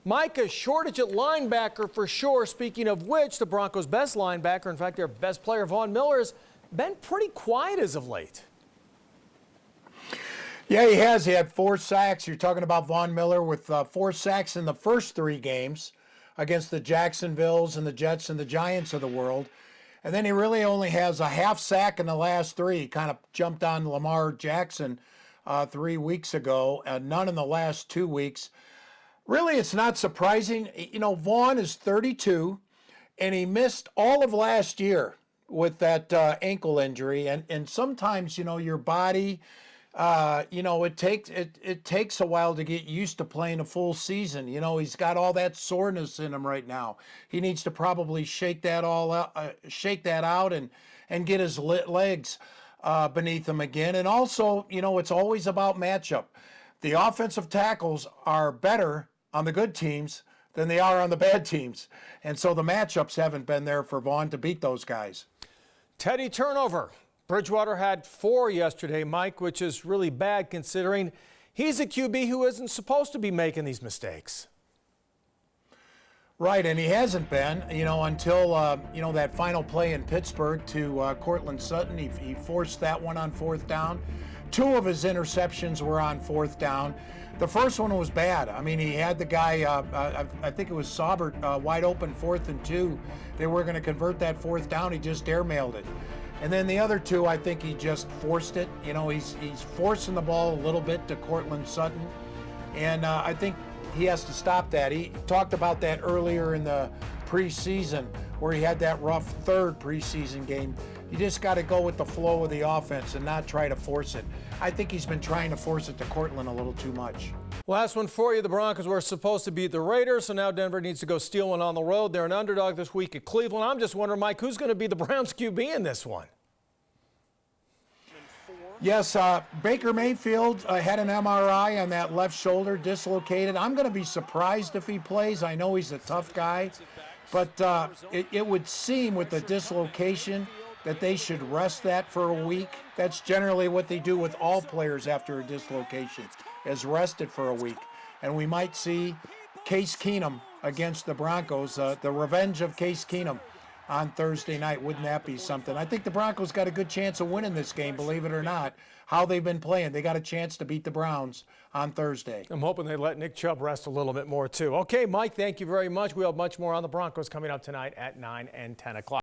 Mike, a shortage at linebacker for sure. Speaking of which, the Broncos' best linebacker, in fact, their best player, Von Miller, has been pretty quiet as of late. Yeah, he has. He had 4 sacks. You're talking about Von Miller with 4 sacks in the first 3 games against the Jacksonvilles and the Jets and the Giants of the world. And then he really only has a half sack in the last 3. He kind of jumped on Lamar Jackson 3 weeks ago, and none in the last 2 weeks. Really, it's not surprising. You know, Vaughn is 32, and he missed all of last year with that ankle injury. And sometimes, you know, your body, you know, it takes a while to get used to playing a full season. You know, he's got all that soreness in him right now. He needs to probably shake that out and get his legs beneath him again. And also, you know, it's always about matchup. The offensive tackles are better on the good teams than they are on the bad teams. And so the matchups haven't been there for Vaughn to beat those guys. Teddy turnover. Bridgewater had 4 yesterday, Mike, which is really bad considering he's a QB who isn't supposed to be making these mistakes. Right, and he hasn't been, you know, until, you know, that final play in Pittsburgh to Cortland Sutton. He forced that one on 4th down. 2 of his interceptions were on 4th down. The first one was bad. I mean, he had the guy, I think it was Saubert, wide open 4th and 2. They were going to convert that 4th down. He just airmailed it. And then the other 2, I think he just forced it. You know, he's forcing the ball a little bit to Cortland Sutton. And I think he has to stop that. He talked about that earlier in the preseason where he had that rough 3rd preseason game. You just got to go with the flow of the offense and not try to force it. I think he's been trying to force it to Cortland a little too much. Last one for you. The Broncos were supposed to beat the Raiders, so now Denver needs to go steal one on the road. They're an underdog this week at Cleveland. I'm just wondering, Mike, who's going to be the Browns QB in this one? Yes, Baker Mayfield had an MRI on that left shoulder, dislocated. I'm going to be surprised if he plays. I know he's a tough guy, but it would seem with the dislocation that they should rest that for a week. That's generally what they do with all players after a dislocation, is rest it for a week. And we might see Case Keenum against the Broncos, the revenge of Case Keenum on Thursday night. Wouldn't that be something? I think the Broncos got a good chance of winning this game, believe it or not. How they've been playing. They got a chance to beat the Browns on Thursday. I'm hoping they let Nick Chubb rest a little bit more, too. Okay, Mike, thank you very much. We'll have much more on the Broncos coming up tonight at 9 and 10 o'clock.